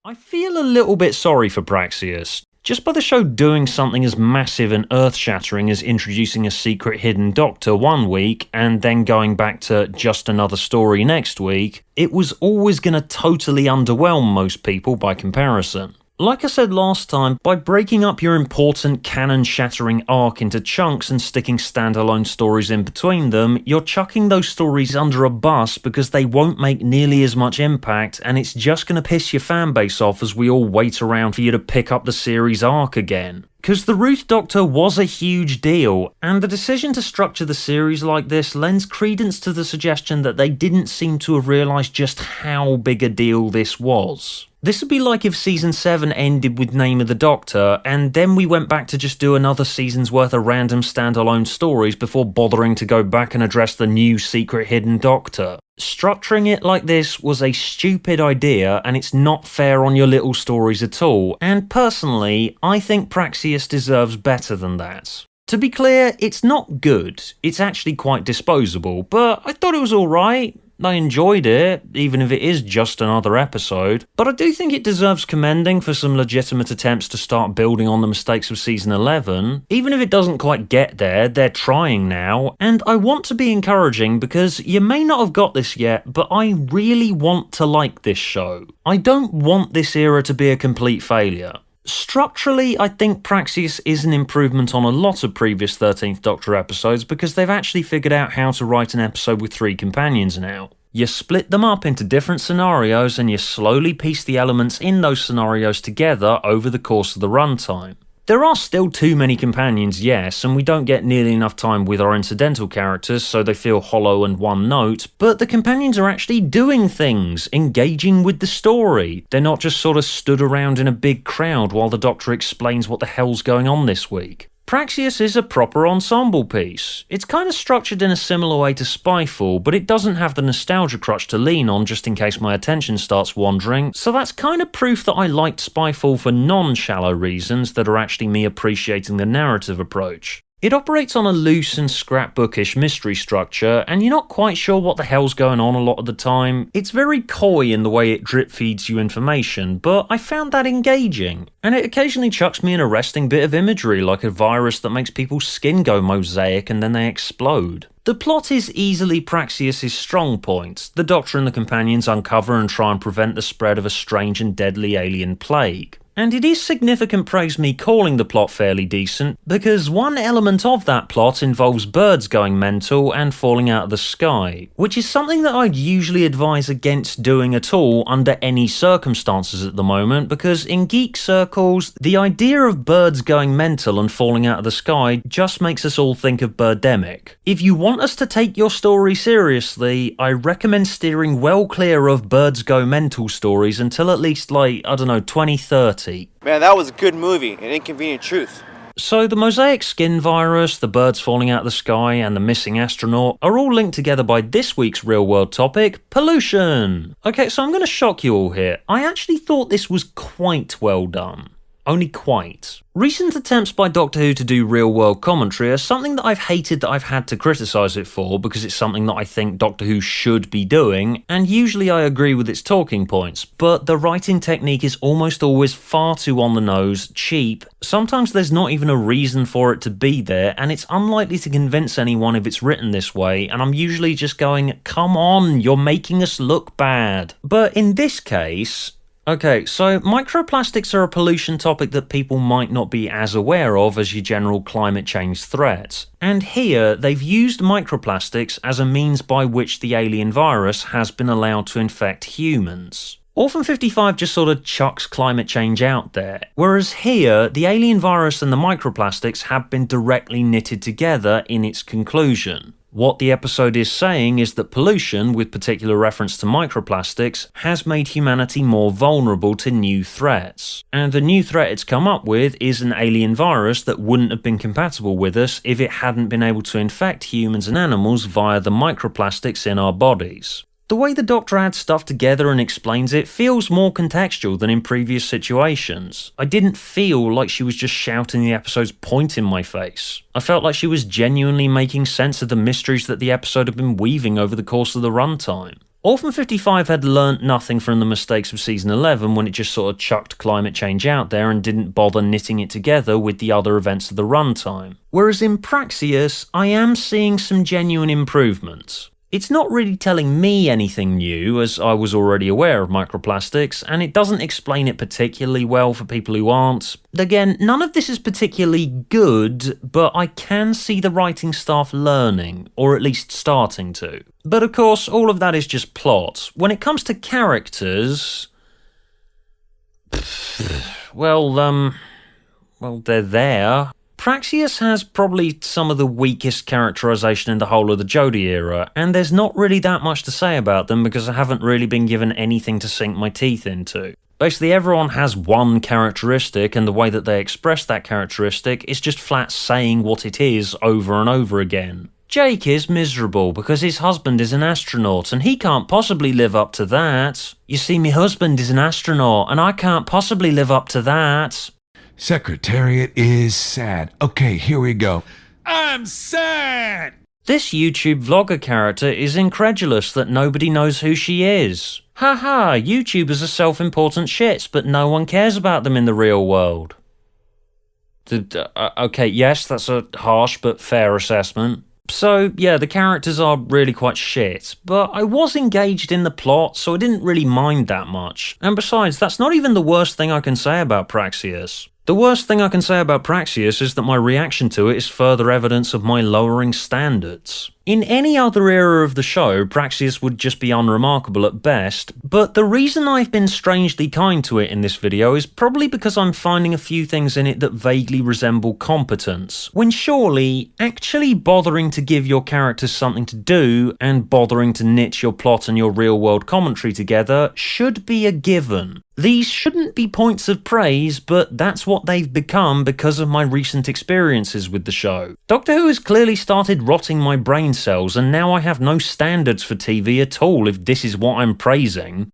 I feel a little bit sorry for Praxeus. Just by the show doing something as massive and earth-shattering as introducing a secret hidden doctor one week and then going back to just another story next week, it was always going to totally underwhelm most people by comparison. Like I said last time, by breaking up your important canon-shattering arc into chunks and sticking standalone stories in between them, you're chucking those stories under a bus because they won't make nearly as much impact, and it's just going to piss your fanbase off as we all wait around for you to pick up the series arc again. Because the Ruth Doctor was a huge deal, and the decision to structure the series like this lends credence to the suggestion that they didn't seem to have realised just how big a deal this was. This would be like if Season 7 ended with Name of the Doctor, and then we went back to just do another season's worth of random standalone stories before bothering to go back and address the new secret hidden Doctor. Structuring it like this was a stupid idea, and it's not fair on your little stories at all, and personally, I think Praxeus deserves better than that. To be clear, it's not good, it's actually quite disposable, but I thought it was alright. I enjoyed it, even if it is just another episode, but I do think it deserves commending for some legitimate attempts to start building on the mistakes of Season 11. Even if it doesn't quite get there, they're trying now, and I want to be encouraging because you may not have got this yet, but I really want to like this show. I don't want this era to be a complete failure. Structurally, I think Praxeus is an improvement on a lot of previous 13th Doctor episodes because they've actually figured out how to write an episode with 3 companions now. You split them up into different scenarios and you slowly piece the elements in those scenarios together over the course of the runtime. There are still too many companions, yes, and we don't get nearly enough time with our incidental characters, so they feel hollow and one note, but the companions are actually doing things, engaging with the story. They're not just sort of stood around in a big crowd while the Doctor explains what the hell's going on this week. Praxeus is a proper ensemble piece. It's kind of structured in a similar way to Spyfall, but it doesn't have the nostalgia crutch to lean on just in case my attention starts wandering, so that's kind of proof that I liked Spyfall for non-shallow reasons that are actually me appreciating the narrative approach. It operates on a loose and scrapbookish mystery structure, and you're not quite sure what the hell's going on a lot of the time. It's very coy in the way it drip feeds you information, but I found that engaging. And it occasionally chucks me an arresting bit of imagery, like a virus that makes people's skin go mosaic and then they explode. The plot is easily Praxeus' strong point. The Doctor and the companions uncover and try and prevent the spread of a strange and deadly alien plague. And it is significant praise me calling the plot fairly decent, because one element of that plot involves birds going mental and falling out of the sky, which is something that I'd usually advise against doing at all under any circumstances at the moment, because in geek circles, the idea of birds going mental and falling out of the sky just makes us all think of Birdemic. If you want us to take your story seriously, I recommend steering well clear of birds go mental stories until at least 2030. Man, that was a good movie, An Inconvenient Truth. So the mosaic skin virus, the birds falling out of the sky, and the missing astronaut are all linked together by this week's real-world topic, pollution. Okay, so I'm going to shock you all here. I actually thought this was quite well done. Only quite. Recent attempts by Doctor Who to do real-world commentary are something that I've hated that I've had to criticise it for because it's something that I think Doctor Who should be doing, and usually I agree with its talking points, but the writing technique is almost always far too on the nose, cheap, sometimes there's not even a reason for it to be there, and it's unlikely to convince anyone if it's written this way, and I'm usually just going, come on, you're making us look bad. But in this case... Okay, so microplastics are a pollution topic that people might not be as aware of as your general climate change threat. And here, they've used microplastics as a means by which the alien virus has been allowed to infect humans. Orphan 55 just sort of chucks climate change out there, whereas here, the alien virus and the microplastics have been directly knitted together in its conclusion. What the episode is saying is that pollution, with particular reference to microplastics, has made humanity more vulnerable to new threats. And the new threat it's come up with is an alien virus that wouldn't have been compatible with us if it hadn't been able to infect humans and animals via the microplastics in our bodies. The way the Doctor adds stuff together and explains it feels more contextual than in previous situations. I didn't feel like she was just shouting the episode's point in my face. I felt like she was genuinely making sense of the mysteries that the episode had been weaving over the course of the runtime. Orphan 55 had learnt nothing from the mistakes of season 11 when it just sort of chucked climate change out there and didn't bother knitting it together with the other events of the runtime. Whereas in Praxeus, I am seeing some genuine improvements. It's not really telling me anything new, as I was already aware of microplastics, and it doesn't explain it particularly well for people who aren't. Again, none of this is particularly good, but I can see the writing staff learning, or at least starting to. But of course, all of that is just plot. When it comes to characters... well, they're there. Praxeus has probably some of the weakest characterization in the whole of the Jodie era, and there's not really that much to say about them because I haven't really been given anything to sink my teeth into. Basically, everyone has one characteristic, and the way that they express that characteristic is just flat saying what it is over and over again. Jake is miserable because his husband is an astronaut, and he can't possibly live up to that. You see, my husband is an astronaut, and I can't possibly live up to that. Secretariat is sad. Okay, here we go. I'm sad! This YouTube vlogger character is incredulous that nobody knows who she is. Haha, YouTubers are self-important shits, but no one cares about them in the real world. Okay, yes, that's a harsh but fair assessment. So, yeah, the characters are really quite shit, but I was engaged in the plot, so I didn't really mind that much. And besides, that's not even the worst thing I can say about Praxeus. The worst thing I can say about Praxeus is that my reaction to it is further evidence of my lowering standards. In any other era of the show, Praxeus would just be unremarkable at best, but the reason I've been strangely kind to it in this video is probably because I'm finding a few things in it that vaguely resemble competence, when surely actually bothering to give your characters something to do and bothering to knit your plot and your real-world commentary together should be a given. These shouldn't be points of praise, but that's what they've become because of my recent experiences with the show. Doctor Who has clearly started rotting my brain cells, and now I have no standards for TV at all if this is what I'm praising.